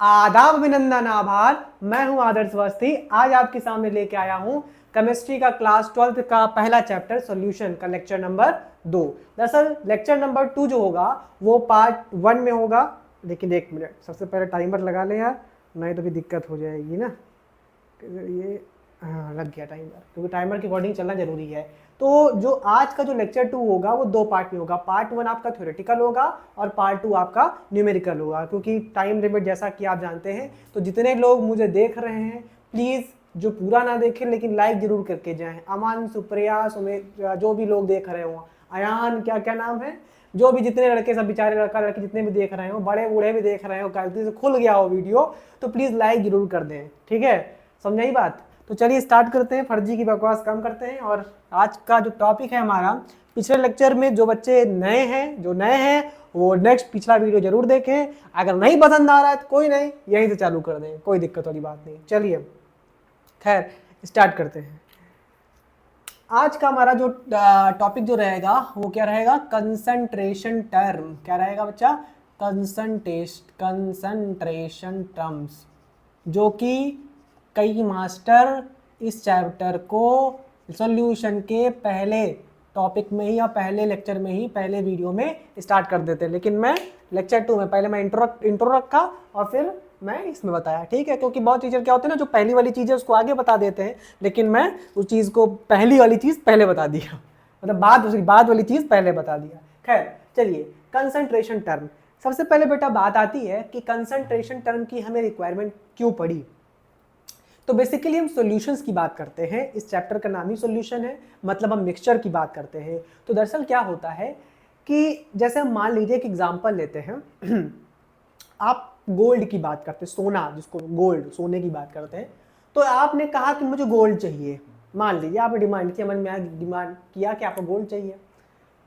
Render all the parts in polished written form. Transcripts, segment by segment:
आदाब, अभिनंदन, आभार। मैं हूं आदर्श अवस्थी। आज आपके सामने लेके आया हूं केमिस्ट्री का क्लास 12 का पहला चैप्टर सॉल्यूशन का लेक्चर नंबर 2। दरअसल लेक्चर नंबर 2 जो होगा वो पार्ट 1 में होगा। लेकिन एक मिनट, सबसे पहले टाइमर लगा ले यार, नहीं तो भी दिक्कत हो जाएगी ना। ये हाँ, लग गया टाइमर, क्योंकि टाइमर के अकॉर्डिंग चलना जरूरी है। तो जो आज का जो लेक्चर 2 होगा वो 2 पार्ट में होगा। पार्ट 1 आपका थ्योरेटिकल होगा और पार्ट 2 आपका न्यूमेरिकल होगा। क्योंकि टाइम लिमिट जैसा कि आप जानते हैं, तो जितने लोग मुझे देख रहे हैं प्लीज़ जो पूरा ना देखें लेकिन लाइक जरूर करके जाएं। अमन, सुप्रिया, जो भी लोग देख रहे हो, अयान, क्या क्या नाम है, जो भी जितने लड़के सब बेचारे लड़का लड़की जितने भी देख रहे हो, बड़े बूढ़े भी देख रहे हो, गलती से खुल गया हो वीडियो तो प्लीज़ लाइक जरूर कर दें, ठीक है? समझाई बात? तो चलिए स्टार्ट करते हैं, फर्जी की बकवास कम करते हैं। और आज का जो टॉपिक है हमारा, पिछले लेक्चर में जो बच्चे नए हैं वो नेक्स्ट पिछला वीडियो जरूर देखें। अगर नहीं पसंद आ रहा है तो कोई नहीं, यहीं से चालू कर दें, कोई दिक्कत वाली बात नहीं। चलिए खैर स्टार्ट करते हैं। आज का हमारा जो टॉपिक जो रहेगा वो क्या रहेगा? Concentration term. क्या रहेगा बच्चा? कंसंट्रेशन टर्म्स, जो कि कई मास्टर इस चैप्टर को सॉल्यूशन के पहले टॉपिक में ही या पहले लेक्चर में ही पहले वीडियो में स्टार्ट कर देते हैं। लेकिन मैं लेक्चर 2 में पहले मैं इंट्रो रखा और फिर मैं इसमें बताया, ठीक है? क्योंकि बहुत टीचर क्या होते हैं ना, जो पहली वाली चीज़ है उसको आगे बता देते हैं, लेकिन मैं उस चीज़ को पहली वाली चीज़ पहले बता दिया, मतलब बाद वाली चीज़ पहले बता दिया। खैर चलिए, कंसंट्रेशन टर्म। सबसे पहले बेटा बात आती है कि कंसंट्रेशन टर्म की हमें रिक्वायरमेंट क्यों पड़ी। तो बेसिकली हम सॉल्यूशंस की बात करते हैं, इस चैप्टर का नाम ही सॉल्यूशन है, मतलब हम मिक्सचर की बात करते हैं। तो दरअसल क्या होता है कि जैसे हम मान लीजिए एक एग्जांपल लेते हैं आप गोल्ड की बात करते हैं, सोना, जिसको गोल्ड, सोने की बात करते हैं। तो आपने कहा कि मुझे गोल्ड चाहिए, मान लीजिए आपने डिमांड किया, मन में डिमांड किया कि आपको गोल्ड चाहिए।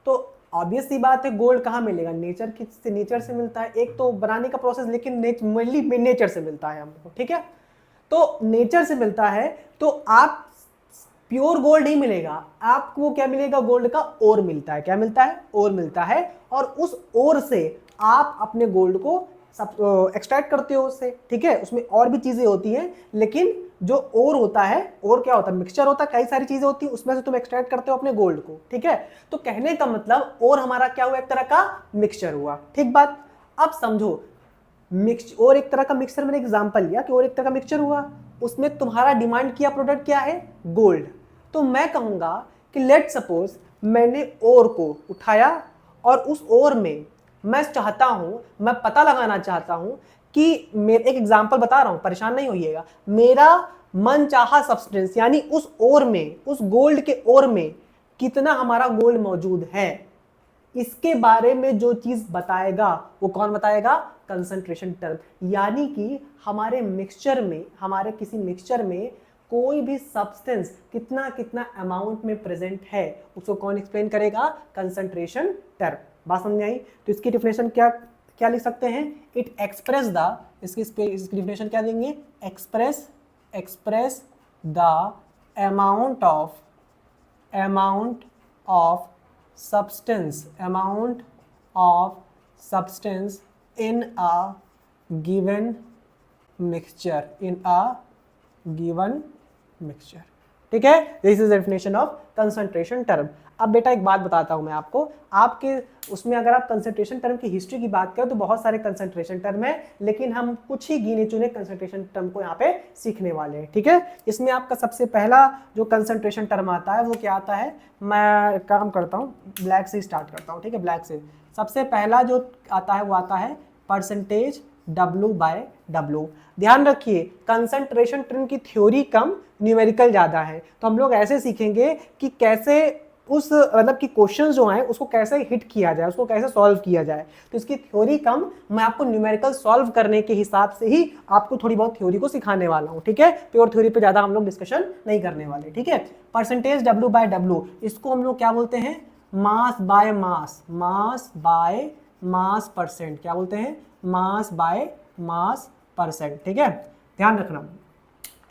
तो ऑब्वियस सी बात है, गोल्ड कहाँ मिलेगा? नेचर से मिलता है। एक तो बनाने का प्रोसेस, लेकिन मेनली नेचर से मिलता है हमको, ठीक है? तो नेचर से मिलता है, तो आप प्योर गोल्ड नहीं मिलेगा आपको। क्या मिलेगा? गोल्ड का ओर मिलता है। क्या मिलता है? ओर मिलता है। और उस ओर से आप अपने गोल्ड को सब एक्सट्रैक्ट करते हो उससे, ठीक है? उसमें और भी चीजें होती हैं, लेकिन जो ओर होता है, ओर क्या होता है? मिक्सचर होता है, कई सारी चीजें होती है, उसमें से तुम एक्सट्रैक्ट करते हो अपने गोल्ड को, ठीक है? तो कहने का मतलब ओर हमारा क्या हुआ? एक तरह का मिक्सचर हुआ, ठीक बात? अब समझो, और एक तरह का मिक्सचर, मैंने एग्जांपल लिया कि और एक तरह का मिक्सचर हुआ, उसमें तुम्हारा डिमांड किया प्रोडक्ट क्या है? गोल्ड। तो मैं कहूंगा कि लेट सपोज मैंने ओर को उठाया और उस ओर में मैं चाहता हूं, मैं पता लगाना चाहता हूं कि मेरे, एक एग्जांपल बता रहा हूं, परेशान नहीं होइएगा, मेरा मन चाहा सब्सटेंस, यानी उस ओर में, उस गोल्ड के ओर में कितना हमारा गोल्ड मौजूद है, इसके बारे में जो चीज बताएगा वो कौन बताएगा? Concentration term. यानी कि हमारे मिक्सचर में, हमारे किसी मिक्सचर में कोई भी सब्सटेंस कितना कितना अमाउंट में प्रेजेंट है, उसको कौन एक्सप्लेन करेगा? Concentration term. बात समझ आई? तो इसकी डिफिनेशन क्या क्या लिख सकते हैं? इट एक्सप्रेस द, इसकी डिफिनेशन क्या देंगे? Express the amount of substance in a given mixture, ठीक है? This is definition of concentration term. अब बेटा एक बात बताता हूं मैं आपको, आपके उसमें अगर आप कंसंट्रेशन टर्म की हिस्ट्री की बात करें तो बहुत सारे कंसंट्रेशन टर्म है, लेकिन हम कुछ ही गिने चुने कंसंट्रेशन टर्म को यहाँ पे सीखने वाले हैं, ठीक है? इसमें आपका सबसे पहला जो कंसंट्रेशन टर्म आता है वो क्या आता है? मैं काम करता हूँ, ब्लैक से स्टार्ट करता हूँ, ठीक है? ब्लैक से सबसे पहला जो आता है वो आता है परसेंटेज W/W। ध्यान रखिए, कंसंट्रेशन टर्म की थ्योरी कम, न्यूमेरिकल ज्यादा है। तो हम लोग ऐसे सीखेंगे कि कैसे उस, मतलब कि क्वेश्चंस जो हैं उसको कैसे हिट किया जाए, उसको कैसे सॉल्व किया जाए। तो इसकी थ्योरी कम, मैं आपको न्यूमेरिकल सॉल्व करने के हिसाब से ही आपको थोड़ी बहुत थ्योरी को सिखाने वाला हूँ, ठीक है? प्योर थ्योरी पे ज्यादा हम लोग डिस्कशन नहीं करने वाले, ठीक है? परसेंटेज W/W, इसको हम लोग क्या बोलते हैं? Mass by mass percent. क्या बोलते हैं? मास बाय मास परसेंट, ठीक है? ध्यान रखना।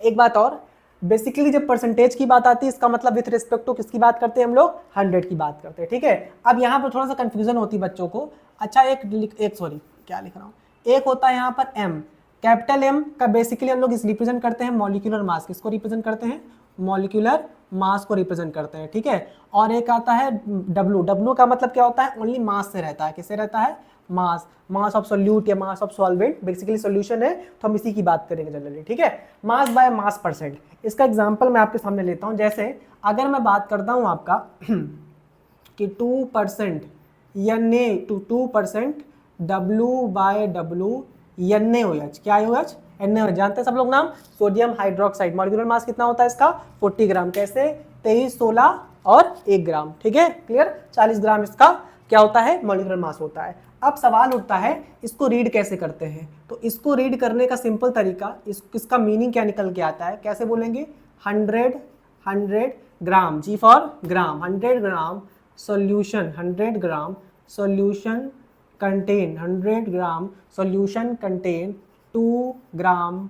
एक बात और, बेसिकली जब परसेंटेज की बात आती है, इसका मतलब विथ रिस्पेक्ट टू किसकी बात करते हैं हम लोग? 100 की बात करते हैं, ठीक है? अब यहाँ पर थोड़ा सा कंफ्यूजन होती है बच्चों को। अच्छा, एक सॉरी क्या लिख रहा हूँ, एक होता है यहाँ पर m, कैपिटल एम का बेसिकली हम लोग इस रिप्रेजेंट करते हैं मॉलिक्यूलर मास, किसको रिप्रेजेंट करते हैं, मॉलिक्यूलर मास को रिप्रेजेंट करते हैं, ठीक है। और एक आता है डब्लू, डब्लू का मतलब क्या होता है, ओनली मास से रहता है, किससे रहता है, मास, मास ऑफ सोल्यूट या mass of solvent, basically solution है तो हम इसी की बात करेंगे जनरली, ठीक है। मास बाय मास परसेंट, इसका एग्जांपल मैं आपके सामने लेता हूं। जैसे अगर मैं बात करता हूं आपका कि 2% Na टू 2% W/W NaOH, क्या है OH, NaOH, जानते हैं सब लोग नाम, सोडियम हाइड्रोक्साइड। मॉलिक्यूलर मास कितना होता है इसका, 40 ग्राम, कैसे, 23, 16 और 1 ग्राम, ठीक है, क्लियर, 40 ग्राम इसका क्या होता है, मॉलिक्यूलर मास होता है। अब सवाल उठता है इसको रीड कैसे करते हैं, तो इसको रीड करने का सिंपल तरीका, इसका मीनिंग क्या निकल के आता है, कैसे बोलेंगे, 100 gram, G for gram, 100 gram solution, 100 gram solution contain, 100 gram solution contain 2 gram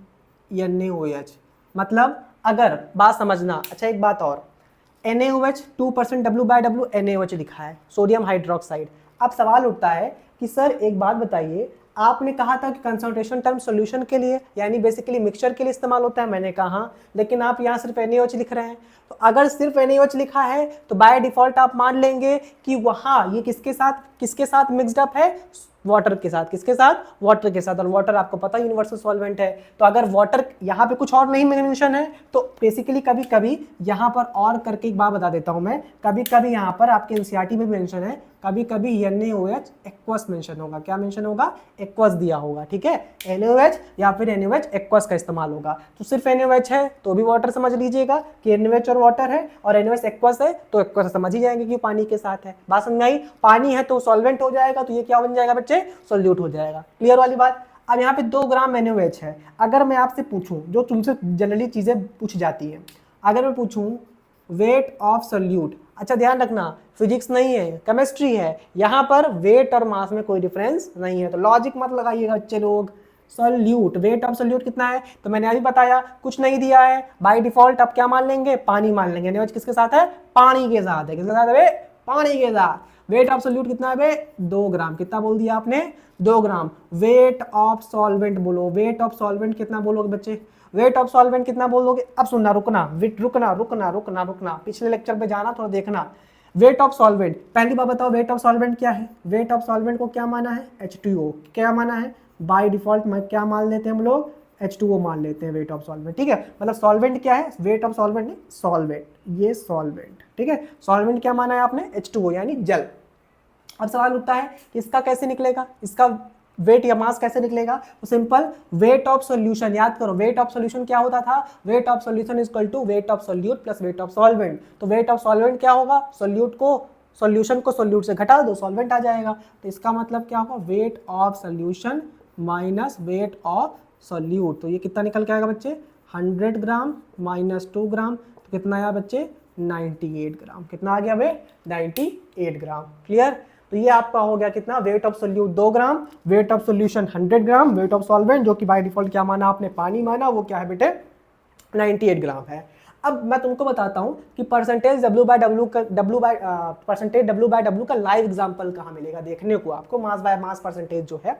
NaOH। मतलब अगर बात समझना, अच्छा एक बात और, NaOH 2% W/W NaOH लिखा है, सोडियम हाइड्रोक्साइड। अब सवाल उठता है कि सर एक बात बताइए, आपने कहा था कि कंसंट्रेशन टर्म सॉल्यूशन के लिए यानी बेसिकली मिक्सचर के लिए इस्तेमाल होता है, मैंने कहा हाँ, लेकिन आप यहाँ सिर्फ NaOH लिख रहे हैं। तो अगर सिर्फ NaOH लिखा है तो बाय डिफॉल्ट आप मान लेंगे कि वहाँ ये किसके साथ मिक्सड अप है, वाटर के साथ, किसके साथ, वाटर के साथ, और वाटर आपको पता यूनिवर्सल सॉल्वेंट है। तो अगर वाटर यहाँ पे कुछ और नहीं मेंशन है तो बेसिकली कभी कभी यहाँ पर, और करके एक बात बता देता हूँ मैं, कभी कभी यहाँ पर आपके एनसीईआरटी में मेंशन है, कभी कभी NaOH एक्वस मेंशन होगा, क्या मेंशन होगा, एक्वस दिया होगा, ठीक है, NaOH या फिर NaOH एक्वस का इस्तेमाल होगा। तो सिर्फ NaOH है तो भी वाटर समझ लीजिएगा कि NaOH और वाटर है, और NaOH एक्वस है तो एक्वस समझ ही जाएंगे कि पानी के साथ है। बात समझ आई, पानी है तो सॉल्वेंट हो जाएगा, तो ये क्या बन जाएगा बच्चे, सोल्यूट हो जाएगा, क्लियर वाली बात। अब यहाँ पे 2 ग्राम NaOH है। अगर मैं आपसे पूछूं, जो तुमसे जनरली चीजें पूछ जाती है, अगर मैं पूछूं वेट ऑफ सोल्यूट, अच्छा ध्यान रखना फिजिक्स नहीं है, केमिस्ट्री है, यहाँ पर वेट और मास में कोई डिफरेंस नहीं है, तो लॉजिक मत लगाइएगा बच्चे लोग। सोल्यूट, वेट ऑफ सोल्यूट कितना है, तो मैंने अभी बताया कुछ नहीं दिया है, बाय डिफॉल्ट आप क्या मान लेंगे, पानी मान लेंगे। NaOH किसके साथ है, पानी के साथ है, किसके साथ है, पानी के साथ। वेट ऑफ सोल्यूट कितना है, 2 ग्राम, कितना बोल दिया आपने, 2 ग्राम। वेट ऑफ सॉल्वेंट बोलो, वेट ऑफ सॉल्वेंट कितना बोलोगे बच्चे, वेट ऑफ सॉल्वेंट कितना बोलोगे, अब सुनना, रुकना, रुकना रुकना रुकना रुकना, पिछले लेक्चर पे जाना, थोड़ा देखना। वेट ऑफ सॉल्वेंट, पहली बार बताओ वेट ऑफ सॉल्वेंट क्या है, वेट ऑफ सॉल्वेंट को क्या माना है, H2O, क्या माना है, बाय डिफॉल्ट में क्या मान लेते हैं हम लोग, H2O मान लेते हैं वेट ऑफ सॉल्वेंट, ठीक है। मतलब सॉल्वेंट क्या है, वेट ऑफ सॉल्वेंट नहीं, सॉल्वेंट, ये सॉल्वेंट, ठीक है, सॉल्वेंट क्या माना है आपने, H2O यानी जल। अब सवाल उठता है कि इसका कैसे निकलेगा, इसका वेट या मास कैसे निकलेगा, तो सिंपल, वेट ऑफ सॉल्यूशन, याद करो वेट ऑफ सॉल्यूशन क्या होता था, weight of solution is equal to weight of solute plus weight of solvent. तो वेट ऑफ सॉल्वेंट क्या होगा, सॉल्यूशन को सोल्यूट से घटा दो, सॉल्वेंट आ जाएगा। तो इसका मतलब क्या होगा, wait of solution minus weight of solute, तो ये कितना निकल के आएगा बच्चे, 100 ग्राम माइनस 2 ग्राम, तो कितना आया बच्चे, 98 ग्राम, कितना आ गया बे, 98 ग्राम, क्लियर। तो ये आपका हो गया कितना, wait of solute 2 gram, weight of solution 100 gram, wait of solvent जो कि बाय डिफॉल्ट क्या माना आपने, पानी माना, वो क्या है बेटे, 98 ग्राम है। अब मैं तुमको बताता हूं कि परसेंटेज W/W का लाइव एग्जांपल कहां मिलेगा देखने को आपको, मास बाय मास परसेंटेज जो है,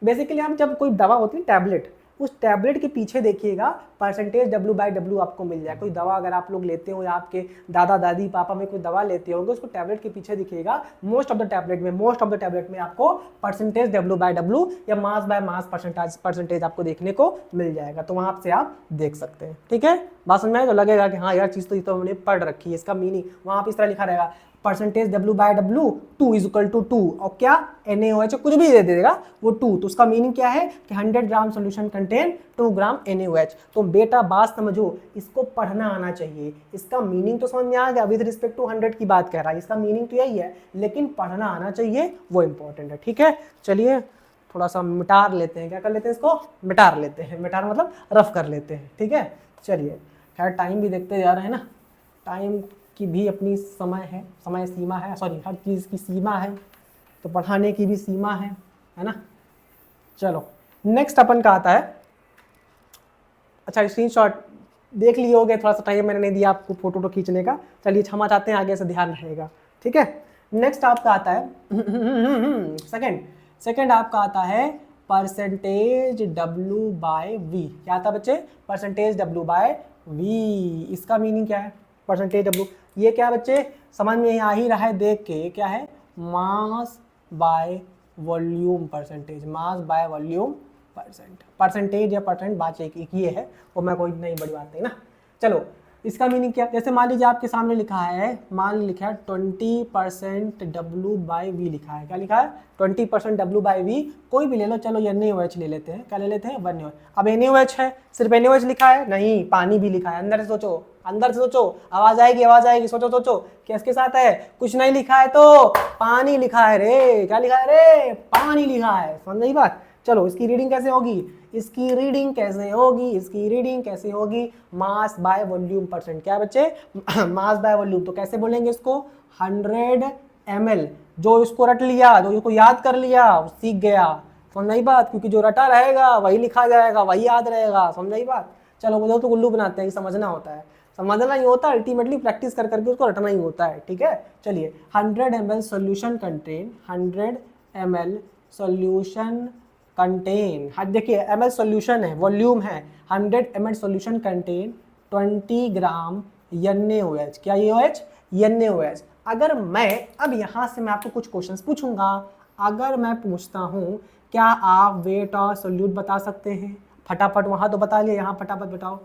बेसिकली हम जब कोई दवा होती है टैबलेट, उस टैबलेट के पीछे देखिएगा परसेंटेज W/W आपको मिल जाए। कोई दवा अगर आप लोग लेते हो या आपके दादा दादी पापा में कोई दवा लेते होंगे, उसको टैबलेट के पीछे दिखेगा, मोस्ट ऑफ द टैबलेट में आपको परसेंटेज W/W या मास बाय मास परसेंटेज आपको देखने को मिल जाएगा। तो वहां से आप देख सकते हैं, ठीक है, बात समझ में आए तो लगेगा कि हाँ यार चीज तो हमने पढ़ रखी है, इसका मीनिंग वहां पे इस तरह लिखा रहेगा, percentage W/W 2 is equal to 2, और क्या NaOH कुछ भी दे देगा वो 2, तो उसका मीनिंग क्या है कि 100 ग्राम सोल्यूशन कंटेन 2 ग्राम NaOH। तो बेटा बात समझो, इसको पढ़ना आना चाहिए, इसका मीनिंग तो समझ में आ गया, विद रिस्पेक्ट टू 100 की बात कर रहा है, इसका मीनिंग तो यही है, लेकिन पढ़ना आना चाहिए, वो इंपॉर्टेंट है, ठीक है। चलिए थोड़ा सा मिटार लेते हैं, क्या कर लेते हैं, इसको मिटार लेते हैं, मिटार मतलब रफ कर लेते हैं, ठीक है। चलिए खैर टाइम भी देखते जा रहे हैं ना, टाइम की भी अपनी समय है, समय सीमा है, सॉरी हर चीज़ की सीमा है, तो पढ़ाने की भी सीमा है ना। चलो नेक्स्ट अपन का आता है, अच्छा स्क्रीनशॉट देख लिए होगे, थोड़ा सा टाइम मैंने नहीं दिया आपको फोटो खींचने का, चलिए क्षमा चाहते हैं, आगे से ध्यान रहेगा, ठीक है। नेक्स्ट आपका आता है सेकंड आपका आता है परसेंटेज W बाय V। क्या था बच्चे? Percentage W by V। इसका मीनिंग क्या है? परसेंटेज W, ये क्या है बच्चे? समझ में आ ही रहा है देख के, क्या है? Mass by volume percentage, mass by volume percentage या परसेंट बात एक ये है, वो मैं कोई नहीं बड़ी बात नहीं ना। चलो इसका मीनिंग क्या? जैसे मान लीजिए आपके सामने लिखा है, मान लिखा है 20% W बाई वी लिखा है। क्या लिखा है? 20% W बाई वी। कोई भी ले लो, चलो NaOH ले लेते हैं। क्या ले लेते हैं? 1NaOH। अब NaOH है, सिर्फ NaOH लिखा है? नहीं, पानी भी लिखा है। अंदर से सोचो, अंदर से सोचो, आवाज आएगी, आवाज आएगी, सोचो सोचो, किसके साथ है? कुछ नहीं लिखा है तो पानी लिखा है रे। क्या लिखा है रे? पानी लिखा है। समझ गई बात? चलो इसकी रीडिंग कैसे होगी? इसकी रीडिंग कैसे होगी? इसकी रीडिंग कैसे होगी? Mass by volume percent. क्या बच्चे? Mass by volume. तो कैसे बोलेंगे इसको? 100 ml। जो इसको रट लिया, जो इसको याद कर लिया, सीख गया। समझ आई बात? क्योंकि जो रटा रहेगा वही लिखा जाएगा, वही याद रहेगा। समझ आई बात? चलो वो तो उल्लू बनाते हैं, समझना होता है। समझना ही होता है, अल्टीमेटली प्रैक्टिस कर करके उसको रटना ही होता है। ठीक है, चलिए 100 ml solution contain, 100 ml solution contain, हाँ देखिए ml सोल्यूशन है, वॉल्यूम है। 100 ml सोल्यूशन कंटेन 20 ग्राम NaOH। क्या ये OH? NaOH। अगर मैं अब यहाँ से मैं आपको कुछ क्वेश्चंस पूछूंगा। अगर मैं पूछता हूँ क्या आप वेट ऑफ सोल्यूट बता सकते हैं? फटाफट वहाँ तो बता लिया, यहाँ फटाफट बताओ।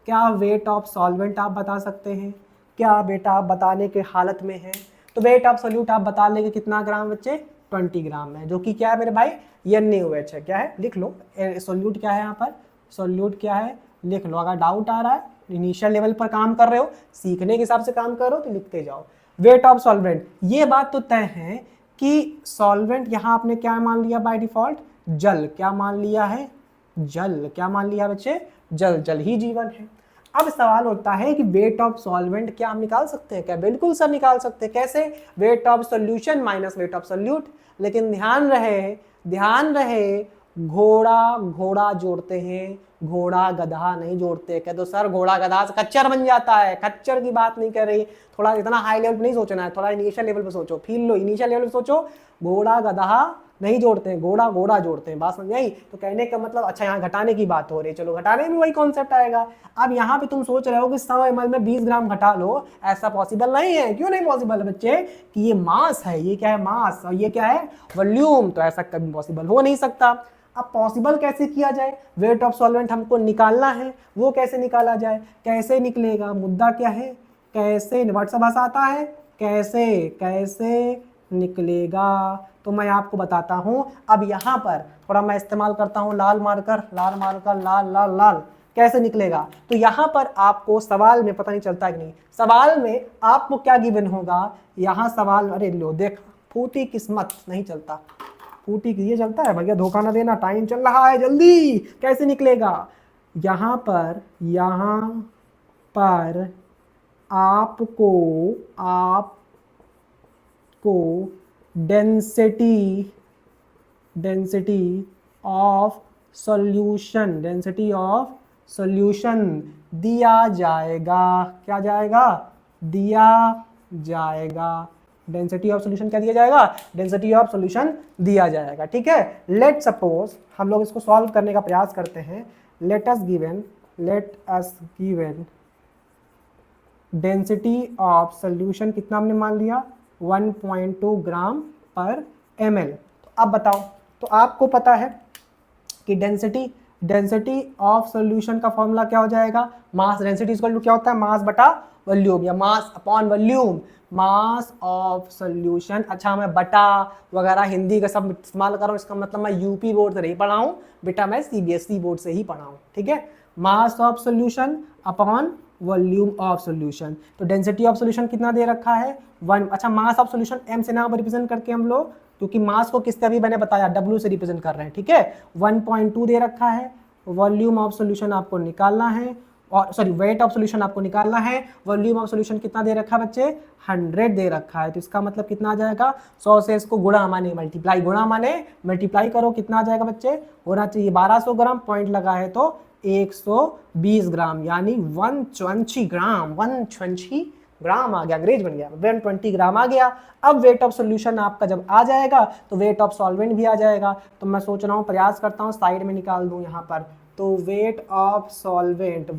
क्या वेट ऑफ सॉल्वेंट आप बता सकते हैं? क्या बेटा आप बताने के हालत में हैं? तो वेट ऑफ सोल्यूट आप बता लेंगे कितना ग्राम बच्चे? 20 ग्राम है, जो कि क्या है मेरे भाई? NaOH है। क्या है? लिख लो। सोल्यूट क्या है यहाँ पर? सोल्यूट क्या है? लिख लो। अगर डाउट आ रहा है, इनिशियल लेवल पर काम कर रहे हो, सीखने के हिसाब से काम कर रहे हो, तो लिखते जाओ। वेट ऑफ सॉल्वेंट, ये बात तो तय है कि सॉल्वेंट यहाँ आपने क्या मान लिया बाय डिफॉल्ट? जल। क्या मान लिया है? जल। क्या मान लिया बच्चे? जल। जल ही जीवन है। अब सवाल होता है कि वेट ऑफ सॉल्वेंट क्या हम निकाल सकते हैं? क्या? बिल्कुल सर निकाल सकते हैं। कैसे? Weight of solution minus weight of solute. लेकिन ध्यान रहे घोड़ा घोड़ा जोड़ते हैं, घोड़ा गधा नहीं जोड़ते। कह दो सर घोड़ा गधा से खच्चर बन जाता है। खच्चर की बात नहीं कर रही, थोड़ा इतना हाई लेवल पे नहीं सोचना है, थोड़ा इनिशियल लेवल पे सोचो। फील लो, इनिशियल लेवल पे सोचो। घोड़ा गधा नहीं जोड़ते हैं, घोड़ा घोड़ा जोड़ते हैं। बात समझ आई? तो कहने का मतलब, अच्छा यहाँ घटाने की बात हो रही है, चलो घटाने में वही कॉन्सेप्ट आएगा। अब यहाँ पे तुम सोच रहे हो कि 100 ml में 20 ग्राम घटा लो, ऐसा पॉसिबल नहीं है। क्यों नहीं पॉसिबल है बच्चे? कि ये मास है, ये क्या है? मास। और ये क्या है? वॉल्यूम। तो ऐसा कभी पॉसिबल हो नहीं सकता। अब पॉसिबल कैसे किया जाए? वेट ऑफ सॉल्वेंट हमको निकालना है, वो कैसे निकाला जाए? कैसे निकलेगा? मुद्दा क्या है? कैसे? व्हाट्सएप भाषा आता है? कैसे कैसे निकलेगा? तो मैं आपको बताता हूं। अब यहाँ पर थोड़ा मैं इस्तेमाल करता हूं लाल मार्कर, लाल मार्कर, लाल लाल लाल। कैसे निकलेगा? तो यहाँ पर आपको सवाल में पता नहीं चलता कि नहीं, सवाल में आपको क्या गिवन होगा? यहाँ सवाल, अरे लो देख, फूटी किस्मत नहीं चलता, फूटी ये चलता है भैया, धोखा ना देना, टाइम चल रहा है, जल्दी। कैसे निकलेगा? यहाँ पर आपको डेंसिटी ऑफ सॉल्यूशन दिया जाएगा। क्या जाएगा? दिया जाएगा। डेंसिटी ऑफ सॉल्यूशन क्या दिया जाएगा? डेंसिटी ऑफ सॉल्यूशन दिया जाएगा। ठीक है, लेट सपोज हम लोग इसको सॉल्व करने का प्रयास करते हैं। Let us given density of solution कितना हमने मान लिया? 1.2 ग्राम पर ml। तो अब बताओ, तो आपको पता है कि डेंसिटी ऑफ सॉल्यूशन का फॉर्मूला क्या हो जाएगा? मास। डेंसिटी इक्वल टू क्या होता है? मास बटा वॉल्यूम, या mass upon volume. Mass of solution, अच्छा मैं बटा वगैरह हिंदी का सब इस्तेमाल कर रहा हूँ, इसका मतलब मैं यूपी बोर्ड से नहीं पढ़ा हूँ बेटा, मैं CBSE बोर्ड से ही पढ़ा हूँ। ठीक है, mass of solution upon volume of solution. तो डेंसिटी ऑफ सॉल्यूशन कितना दे रखा है? 1। अच्छा मास ऑफ सॉल्यूशन m से ना रिप्रेजेंट करके हम लोग, क्योंकि मास को किससे अभी मैंने बताया, W से रिप्रेजेंट कर रहे हैं। ठीक है, 1.2 दे रखा है। वॉल्यूम ऑफ सॉल्यूशन आपको निकालना है, और सॉरी वेट ऑफ सॉल्यूशन आपको निकालना है। वॉल्यूम ऑफ सॉल्यूशन कितना दे रखा है बच्चे? 100 दे रखा है। तो इसका मतलब कितना आ जाएगा? 100 से इसको गुणा माने मल्टीप्लाई, गुणा माने मल्टीप्लाई करो, कितना आ जाएगा बच्चे? होना चाहिए 1200 ग्राम, पॉइंट लगा है तो 120 ग्राम, यानी 120 ग्राम, 120 ग्राम आ गया, अंग्रेज बन गया, 120 ग्राम आ गया। अब वेट ऑफ सोल्यूशन आपका जब आ जाएगा तो वेट ऑफ सॉल्वेंट भी आ जाएगा। तो मैं सोच रहा हूँ, प्रयास करता हूँ साइड में निकाल दूँ यहाँ पर। तो वेट ऑफ सॉल्वेंट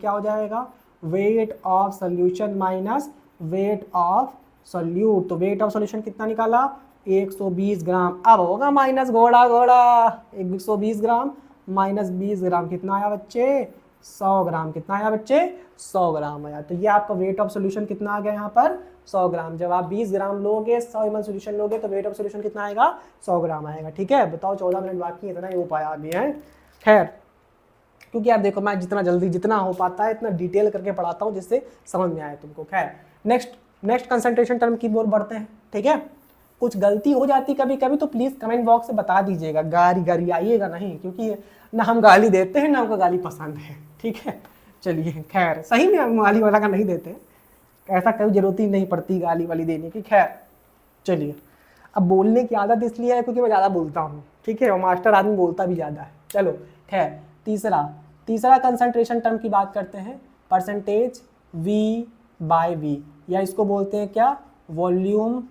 क्या हो जाएगा, weight of solution minus weight of solute. तो वेट ऑफ सोल्यूशन कितना निकाला, 120 ग्राम। अब होगा माइनस, घोड़ा 120 ग्राम माइनस 20 ग्राम कितना आया बच्चे, 100 ग्राम। कितना आया बच्चे, 100 ग्राम आया। तो ये आपका वेट ऑफ सोल्यूशन कितना आ गया यहाँ पर, 100 ग्राम। जब आप 20 ग्राम लोगे, 100 ml सोल्यूशन लोगे, तो वेट ऑफ सोल्यूशन कितना आएगा, 100 ग्राम आएगा। ठीक है, बताओ 14 मिनट बाकी है, इतना ही हो पाया अभी है। खैर, क्योंकि यार देखो, मैं जितना हो पाता है इतना डिटेल करके पढ़ाता हूँ जिससे समझ में आए तुमको। खैर, नेक्स्ट कंसंट्रेशन टर्म की ओर बढ़ते हैं। ठीक है, कुछ गलती हो जाती कभी कभी तो प्लीज कमेंट बॉक्स से बता दीजिएगा, गाली आइएगा नहीं, क्योंकि ना हम गाली देते हैं ना हमको गाली पसंद है। ठीक है, चलिए, खैर सही में हम गाली वाला का नहीं देते, ऐसा कभी जरूरत ही नहीं पड़ती गाली वाली देने की। खैर चलिए, अब बोलने की आदत इसलिए है क्योंकि मैं ज़्यादा बोलता हूँ। ठीक है, और मास्टर आदमी बोलता भी ज़्यादा है। चलो खैर, तीसरा कंसंट्रेशन टर्म की बात करते हैं, परसेंटेज V बाय V, या इसको बोलते हैं क्या, वॉल्यूम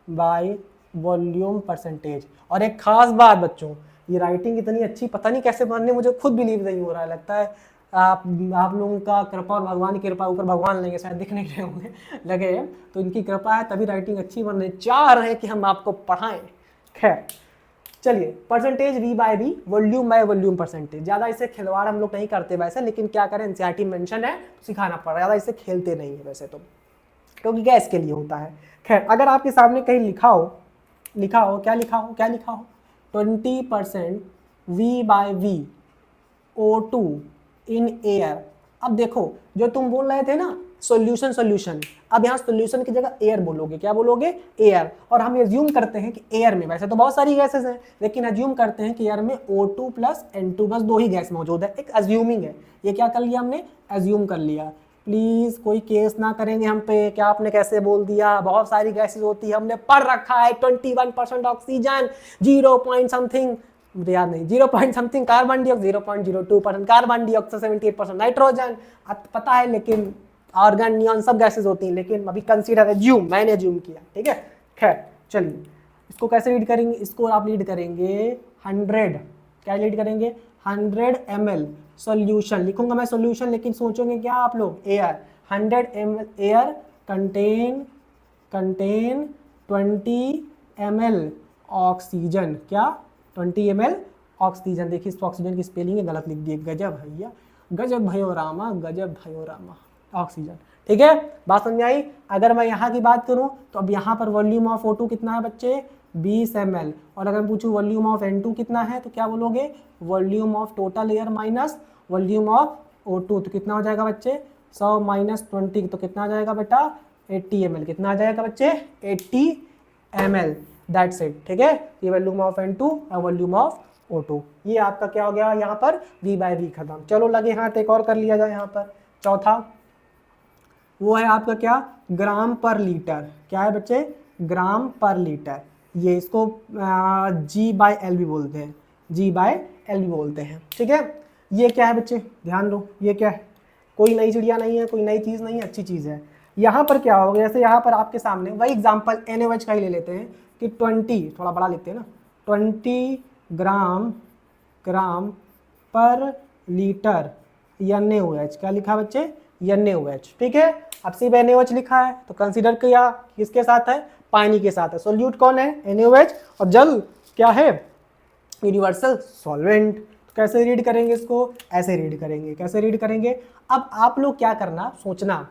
बाय वॉल्यूम परसेंटेज। और एक खास बात बच्चों, ये राइटिंग इतनी अच्छी पता नहीं कैसे बनने, मुझे खुद बिलीव नहीं हो रहा है। लगता है आप लोगों का कृपा और भगवान की कृपा, ऊपर भगवान लेंगे शायद दिख नहीं रहे होंगे, लगे हैं तो इनकी कृपा है तभी राइटिंग अच्छी बन रही, चाह रहे हैं कि हम आपको पढ़ाएं। खैर चलिए, percentage V by V, volume by volume percentage. ज़्यादा इससे खिलवाड़ हम लोग नहीं करते वैसे, लेकिन क्या करें, एनसीईआरटी मेंशन है तो सिखाना पड़ रहा है, ज़्यादा इससे खेलते नहीं है वैसे तो, क्योंकि गैस के लिए होता है। खैर, अगर आपके सामने कहीं लिखा हो क्या लिखा हो 20% V by V O2 in air. अब देखो, जो तुम बोल रहे थे ना सॉल्यूशन, अब यहाँ सॉल्यूशन की जगह एयर बोलोगे, क्या बोलोगे, एयर। और हम एज्यूम करते हैं कि एयर में, वैसे तो बहुत सारी गैसेस हैं, लेकिन एज्यूम करते हैं कि एयर में O2 प्लस N2, बस 2 ही गैस मौजूद है। एक एज्यूमिंग है, ये क्या कर लिया हमने, एज्यूम कर लिया। प्लीज कोई केस ना करेंगे हम पे, क्या आपने कैसे बोल दिया, बहुत सारी गैसेस होती है, हमने पढ़ रखा है, 21% ऑक्सीजन, 0 पॉइंट समथिंग, मुझे याद नहीं, 0 point something carbon dioxide, 0.02% carbon dioxide, 78% nitrogen, पता है, लेकिन आर्गन, नियॉन, सब गैसेस होती हैं, लेकिन अभी कंसीडर एज्यूम, मैंने एज्यूम किया। ठीक है, खैर चलिए, इसको कैसे रीड करेंगे, इसको आप रीड करेंगे 100, क्या रीड करेंगे, 100 ml सॉल्यूशन। लिखूंगा मैं सॉल्यूशन, लेकिन सोचोगे क्या आप लोग, air, 100 ml air contain 20 ml oxygen, क्या 20 ml ऑक्सीजन। देखिए इस ऑक्सीजन की स्पेलिंग है, गलत लिख दिए, गजब भैया, गजब भयो रामा, गजब भयो रामा, ऑक्सीजन। ठीक है, बात समझ आई। अगर मैं यहाँ की बात करूँ तो अब यहाँ पर वॉल्यूम ऑफ O2 कितना है बच्चे, 20 ml। और अगर पूछूँ वॉल्यूम ऑफ N2 कितना है, तो क्या बोलोगे, volume of total air minus volume of O2, तो कितना हो जाएगा बच्चे, 100 माइनस 20, तो कितना आ जाएगा बेटा, 80 ml। कितना आ जाएगा बच्चे, 80 ml, दैट्स इट। ठीक है, ये वॉल्यूम ऑफ N2 और वॉल्यूम ऑफ O2, ये आपका क्या हो गया यहाँ पर, V बाय V खत्म। चलो लगे हाथ, एक और कर लिया जाए यहाँ पर। चौथा वो है आपका क्या, ग्राम पर लीटर। क्या है बच्चे, ग्राम पर लीटर। ये इसको G बाय L भी बोलते हैं, G बाय L भी बोलते हैं। ठीक है, ये क्या है बच्चे, ध्यान दो, ये क्या है, कोई नई चिड़िया नहीं है, कोई नई चीज़ नहीं है, अच्छी चीज़ है। यहाँ पर क्या होगा, जैसे यहाँ पर आपके सामने वही एग्जाम्पल NaOH का ही ले लेते हैं कि 20, थोड़ा बड़ा लिखते हैं ना, 20 ग्राम पर लीटर NaOH। क्या लिखा बच्चे, NaOH। ठीक है, अब सिर्फ NaOH लिखा है तो कंसीडर किया किसके साथ है, पानी के साथ है। सोल्यूट कौन है, NaOH, और जल क्या है, यूनिवर्सल सॉल्वेंट। तो कैसे रीड करेंगे इसको, ऐसे रीड करेंगे। कैसे रीड करेंगे, अब आप लोग क्या करना, सोचना,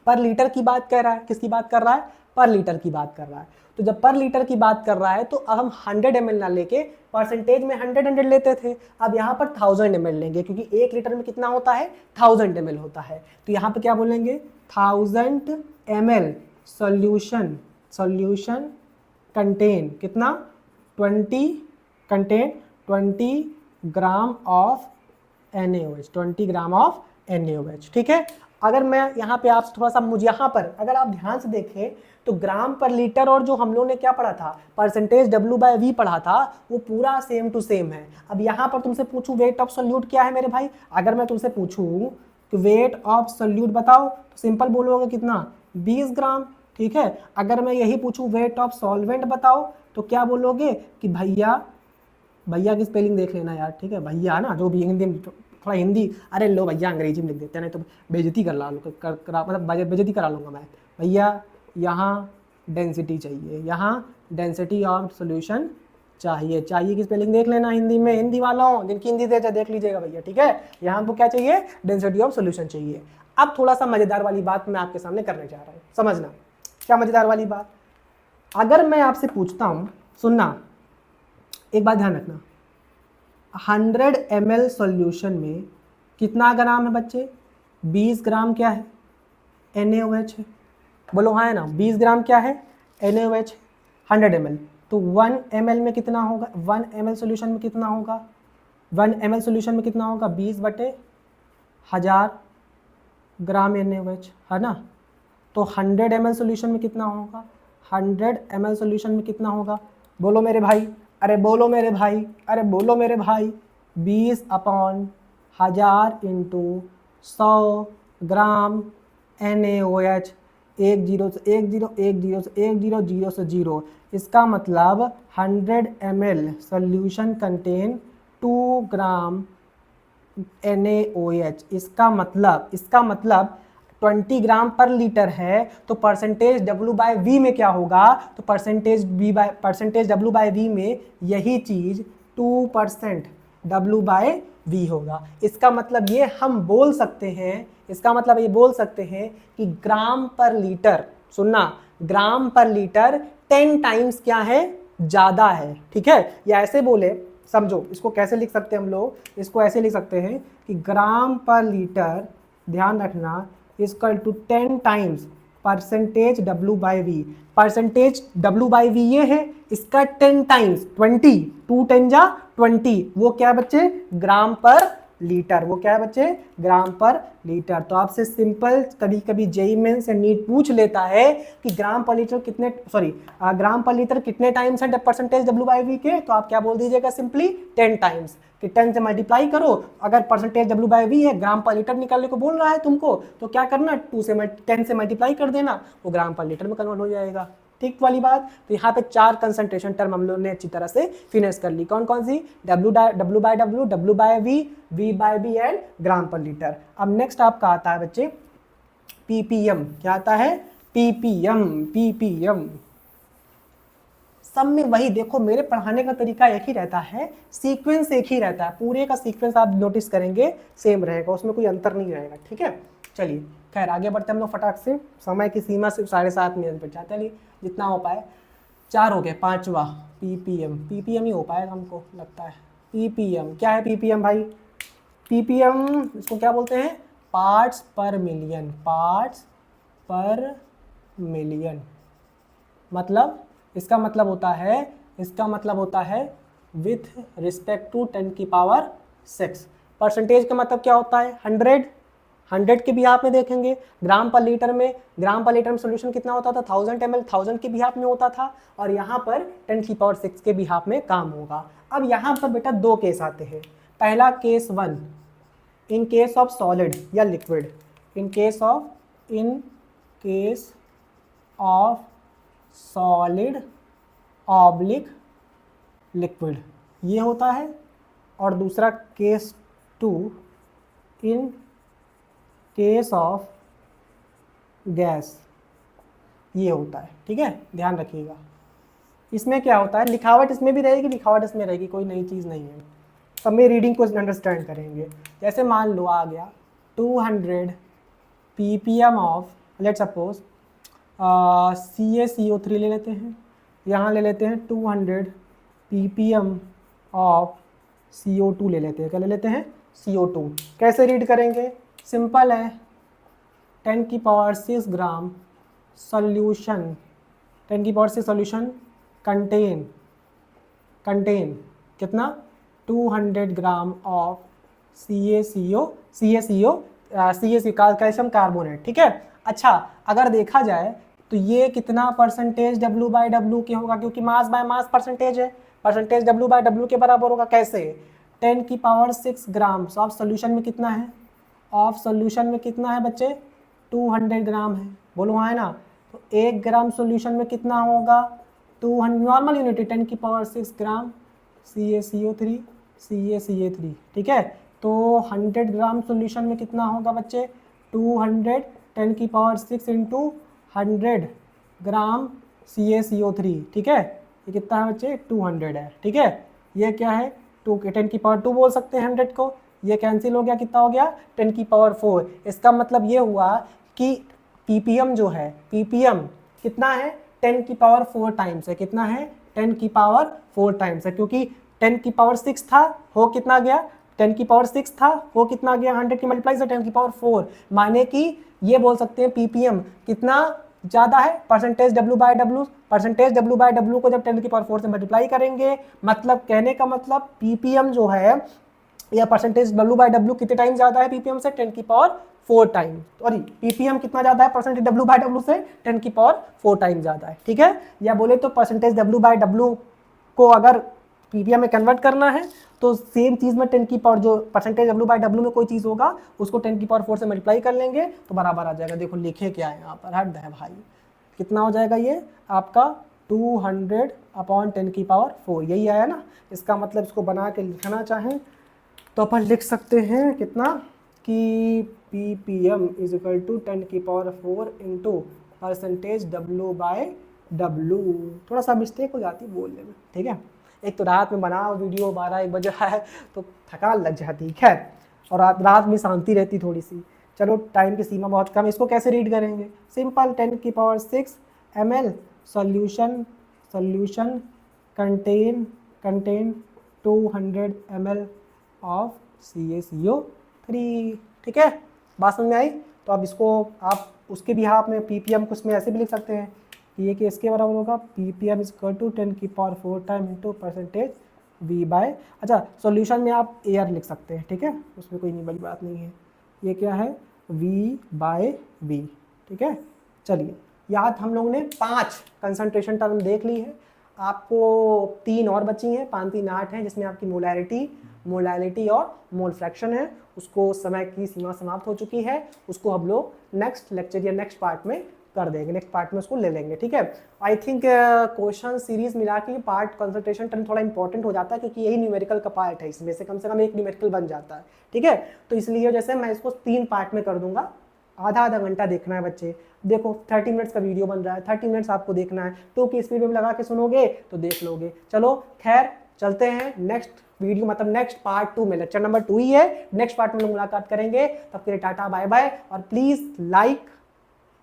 पर लीटर की बात कर रहा है, किसकी बात कर रहा है, पर लीटर की बात कर रहा है। तो जब पर लीटर की बात कर रहा है तो अब हम 100 ml ना लेके परसेंटेज में 100 लेते थे, अब यहाँ पर 1000 ml लेंगे, क्योंकि 1 लीटर में कितना होता है, 1000 ml होता है। तो यहाँ पर क्या बोलेंगे, 1000 ml सॉल्यूशन कंटेन कितना, 20 gram of NaOH, 20 gram of NaOH। ठीक है, अगर मैं यहाँ पे आप थोड़ा सा, मुझे यहाँ पर अगर आप ध्यान से देखें तो ग्राम पर लीटर और जो हम लोग ने क्या पढ़ा था, परसेंटेज W बाय V पढ़ा था, वो पूरा सेम टू सेम है। अब यहाँ पर तुमसे पूछूं वेट ऑफ सोल्यूट क्या है मेरे भाई, अगर मैं तुमसे पूछूं कि वेट ऑफ सोल्यूट बताओ, तो सिंपल बोलोगे कितना 20 ग्राम, ठीक है। अगर मैं यही पूछूं वेट ऑफ सॉल्वेंट बताओ तो क्या बोलोगे कि भैया, भैया की स्पेलिंग देख लेना यार, ठीक है, भैया ना जो भी हिंदी में थोड़ा हिंदी, अरे लो भैया अंग्रेजी में लिख देते हैं, नहीं तो बेइज्जती मतलब बेइज्जती करा लूँगा मैं। भैया यहाँ डेंसिटी चाहिए, यहाँ डेंसिटी ऑफ सोल्यूशन चाहिए, चाहिए की स्पेलिंग देख लेना हिंदी में, हिंदी वालों जिनकी हिंदी देख लीजिएगा भैया, ठीक है। यहाँ हमको क्या चाहिए, डेंसिटी ऑफ सोल्यूशन चाहिए। अब थोड़ा सा मज़ेदार वाली बात मैं आपके सामने करने जा रहा हूँ, समझना क्या मज़ेदार वाली बात। अगर मैं आपसे पूछता हूँ, सुनना एक बात ध्यान रखना, 100 ml सॉल्यूशन में कितना ग्राम है बच्चे, 20 ग्राम क्या है, NaOH है, बोलो हाँ है ना, 20 ग्राम क्या है, NaOH, 100 ml, तो 1 ml में कितना होगा, 1 ml सॉल्यूशन में कितना होगा, 1 ml सॉल्यूशन में कितना होगा, 20/1000 ग्राम NaOH है ना। तो 100 ml सॉल्यूशन में कितना होगा, 100 ml सॉल्यूशन में कितना होगा, बोलो मेरे भाई, अरे बोलो मेरे भाई, अरे बोलो मेरे भाई, 20/1000 इंटू 100 ग्राम NaOH, 1 0 से 1 0 1 0 से 1 0 0 से 0, इसका मतलब 100 ml solution contain 2 gram NaOH, इसका मतलब 20 ग्राम पर लीटर है, तो परसेंटेज W/V में क्या होगा, तो परसेंटेज W/V में यही चीज 2% W/V होगा। इसका मतलब ये हम बोल सकते हैं, इसका मतलब ये बोल सकते हैं कि ग्राम पर लीटर, सुनना, ग्राम पर लीटर 10 टाइम्स क्या है, ज़्यादा है, ठीक है। या ऐसे बोले, समझो इसको कैसे लिख सकते हैं हम लोग, इसको ऐसे लिख सकते हैं कि ग्राम पर लीटर, ध्यान रखना, equal to 10 times percentage W/V। Percentage W/V ये है, इसका 10 टाइम्स 20, 2 10 जा 20, वो क्या है बच्चे, ग्राम पर लीटर, वो क्या है बच्चे, ग्राम पर लीटर। तो आपसे सिंपल कभी कभी जेईई मेंस या नीट पूछ लेता है कि ग्राम पर लीटर कितने, ग्राम पर लीटर कितने टाइम्स है परसेंटेज W/V के, तो आप क्या बोल दीजिएगा, सिंपली 10 टाइम्स, कि 10 से मल्टीप्लाई करो, अगर परसेंटेज W/V है, ग्राम पर लीटर निकालने को बोल रहा है तुमको, तो क्या करना, 10 से मल्टीप्लाई कर देना, वो ग्राम पर लीटर में कन्वर्ट हो जाएगा, ठीक वाली बात। तो यहाँ पे 4 कंसंट्रेशन टर्म हम लोगों ने अच्छी तरह से फिनिश कर ली, कौन कौन सी, W/W, W/V, V/V एंड ग्राम पर लीटर। अब नेक्स्ट आपका आता है बच्चे ppm, क्या आता है, ppm। सब में वही देखो, मेरे पढ़ाने का तरीका एक ही रहता है, सीक्वेंस एक ही रहता है, पूरे का सीक्वेंस आप नोटिस करेंगे सेम रहेगा, उसमें कोई अंतर नहीं रहेगा, ठीक है। चलिए खैर आगे बढ़ते हम लोग फटाक से, समय की सीमा सिर्फ 7.5 मिनट पर जाते हैं, जितना हो पाए। 4 हो गए, 5वां ppm ही हो पाएगा हमको लगता है। ppm क्या है, ppm भाई, ppm इसको क्या बोलते हैं, पार्ट्स पर मिलियन, पार्ट्स पर मिलियन। मतलब इसका मतलब होता है विथ रिस्पेक्ट टू 10⁶। परसेंटेज का मतलब क्या होता है, 100 के बिहाफ में देखेंगे, ग्राम पर लीटर में सोल्यूशन कितना होता था, 1000 ml, 1000 के बिहाफ में होता था, और यहाँ पर 10⁶ के बिहाफ में काम होगा। अब यहाँ पर बेटा 2 केस आते हैं। पहला case 1, in case of solid या liquid, in case of solid oblique liquid, ये होता है। और दूसरा case 2, in case of gas, ये होता है, ठीक है, ध्यान रखिएगा। इसमें क्या होता है, लिखावट इसमें भी रहेगी, लिखावट इसमें रहेगी, कोई नई चीज़ नहीं है, सब में रीडिंग को अंडरस्टैंड करेंगे। जैसे मान लो आ गया 200 ppm of, let suppose CaCO3 ले लेते हैं, यहाँ ले लेते हैं 200 ppm ऑफ CO2 ले लेते हैं, क्या ले लेते हैं, CO2। कैसे रीड करेंगे, सिंपल है, 10⁶ ग्राम सॉल्यूशन, 10⁶ सॉल्यूशन कंटेन कितना, 200 gram of CaCO calcium carbonate, ठीक है। अच्छा अगर देखा जाए तो ये कितना परसेंटेज W/W के होगा, क्योंकि मास बाय मास परसेंटेज है, परसेंटेज W/W के बराबर होगा। कैसे, 10⁶ ग्राम ऑफ सोल्यूशन में कितना है, ऑफ सॉल्यूशन में कितना है बच्चे, 200 ग्राम है, बोलो हाँ है ना। तो 1 ग्राम सॉल्यूशन में कितना होगा, 200, नॉर्मल यूनिट 10⁶ ग्राम CaCO3 ठीक है। तो 100 ग्राम सॉल्यूशन में कितना होगा बच्चे, 200 10⁶ इंटू 100 ग्राम CaCO3 ठीक है। ये कितना है बच्चे, 200 है ठीक है। ये क्या है, 10⁻² बोल सकते हैं 100 को, ये कैंसिल हो गया, कितना हो गया 10⁴। इसका मतलब ये हुआ कि ppm जो है, ppm कितना है 10⁴ टाइम्स है, कितना है 10⁴ टाइम्स है, क्योंकि 10⁶ था, हो कितना गया 10⁶ था, हो कितना गया 100 की मल्टीप्लाई से 10⁴, माने कि ये बोल सकते हैं ppm कितना ज़्यादा है, परसेंटेज W/W, परसेंटेज W/W को जब 10⁴ से मल्टीप्लाई करेंगे, मतलब कहने का मतलब ppm जो है या परसेंटेज W/W कितने टाइम ज़्यादा है ppm से, 10⁴ टाइम, सॉरी ppm कितना ज़्यादा है परसेंटेज W/W से, 10⁴ टाइम ज़्यादा है ठीक है। या बोले तो परसेंटेज W/W को अगर ppm में कन्वर्ट करना है तो सेम चीज़ में 10 जो परसेंटेज W/W में कोई चीज़ होगा उसको 10⁴ से मल्टीप्लाई कर लेंगे तो बराबर आ जाएगा। देखो लिखे क्या है यहाँ पर, हद है भाई, कितना हो जाएगा ये आपका 200/10⁴, यही आया ना। इसका मतलब इसको बना के लिखना चाहें तो अपन लिख सकते हैं कितना कि ppm is equal to 10⁴ into percentage W/W। थोड़ा सा मिस्टेक हो जाती है बोलने में ठीक है, एक तो रात में बनाओ वीडियो 12-1 बजे है तो थकान लग जाती है, और रात में शांति रहती थोड़ी सी। चलो टाइम की सीमा बहुत कम है, इसको कैसे रीड करेंगे, simple 10⁶ ml solution contain 200 ml of CaCO3 ठीक है। बात समझ में आई। तो अब इसको आप उसके भी हाथ में ppm को उसमें ऐसे भी लिख सकते हैं कि ये कि इसके बराबर होगा ppm is equal to 10⁴ time into percentage V/, अच्छा सॉल्यूशन में आप एयर लिख सकते हैं ठीक है, उसमें कोई नहीं बड़ी बात नहीं है। ये क्या है V/V ठीक है। चलिए याद हम लोगों ने 5 कंसंट्रेशन टर्म देख ली है, आपको 3 और बची हैं, 5 3 8 हैं, जिसमें आपकी मोलैलिटी और मोल फ्रैक्शन है। उसको समय की सीमा समाप्त हो चुकी है, उसको हम लोग नेक्स्ट लेक्चर या नेक्स्ट पार्ट में कर देंगे, नेक्स्ट पार्ट में उसको ले लेंगे ठीक है। आई थिंक क्वेश्चन सीरीज मिला के पार्ट कंसंट्रेशन टर्म थोड़ा इंपॉर्टेंट हो जाता है, क्योंकि यही न्यूमेरिकल का पार्ट है, इसमें से कम एक न्यूमेरिकल बन जाता है ठीक है। तो इसलिए जैसे मैं इसको 3 पार्ट में कर दूंगा, आधा घंटा देखना है बच्चे। देखो 30 मिनट्स का वीडियो बन रहा है, 30 मिनट्स आपको देखना है, 2 की स्पीड में लगा के सुनोगे तो देख लोगे। चलो खैर चलते हैं नेक्स्ट वीडियो, मतलब नेक्स्ट पार्ट 2 में, लेक्चर नंबर 2 ही है, नेक्स्ट पार्ट में लोग मुलाकात करेंगे। तब के लिए टाटा बाय बाय, और प्लीज़ लाइक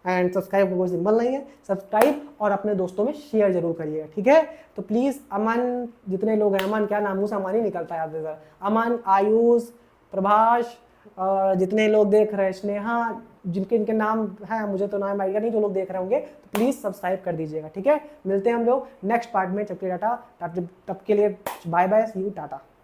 एंड सब्सक्राइब का कोई सिंबल नहीं है, सब्सक्राइब और अपने दोस्तों में शेयर जरूर करिएगा ठीक है। तो प्लीज़ अमन, जितने लोग हैं, अमन क्या नाम से अमन ही निकलता है सर, अमन, आयुष, प्रभाष, और जितने लोग देख रहे हैं, स्नेहा, जिनके इनके नाम हैं मुझे तो नाम आइडिया नहीं, जो लोग देख रहे होंगे तो प्लीज़ सब्सक्राइब कर दीजिएगा ठीक है। मिलते हैं हम लोग नेक्स्ट पार्ट में, तब के लिए टाटा, तब के लिए bye bye, see you, Tata.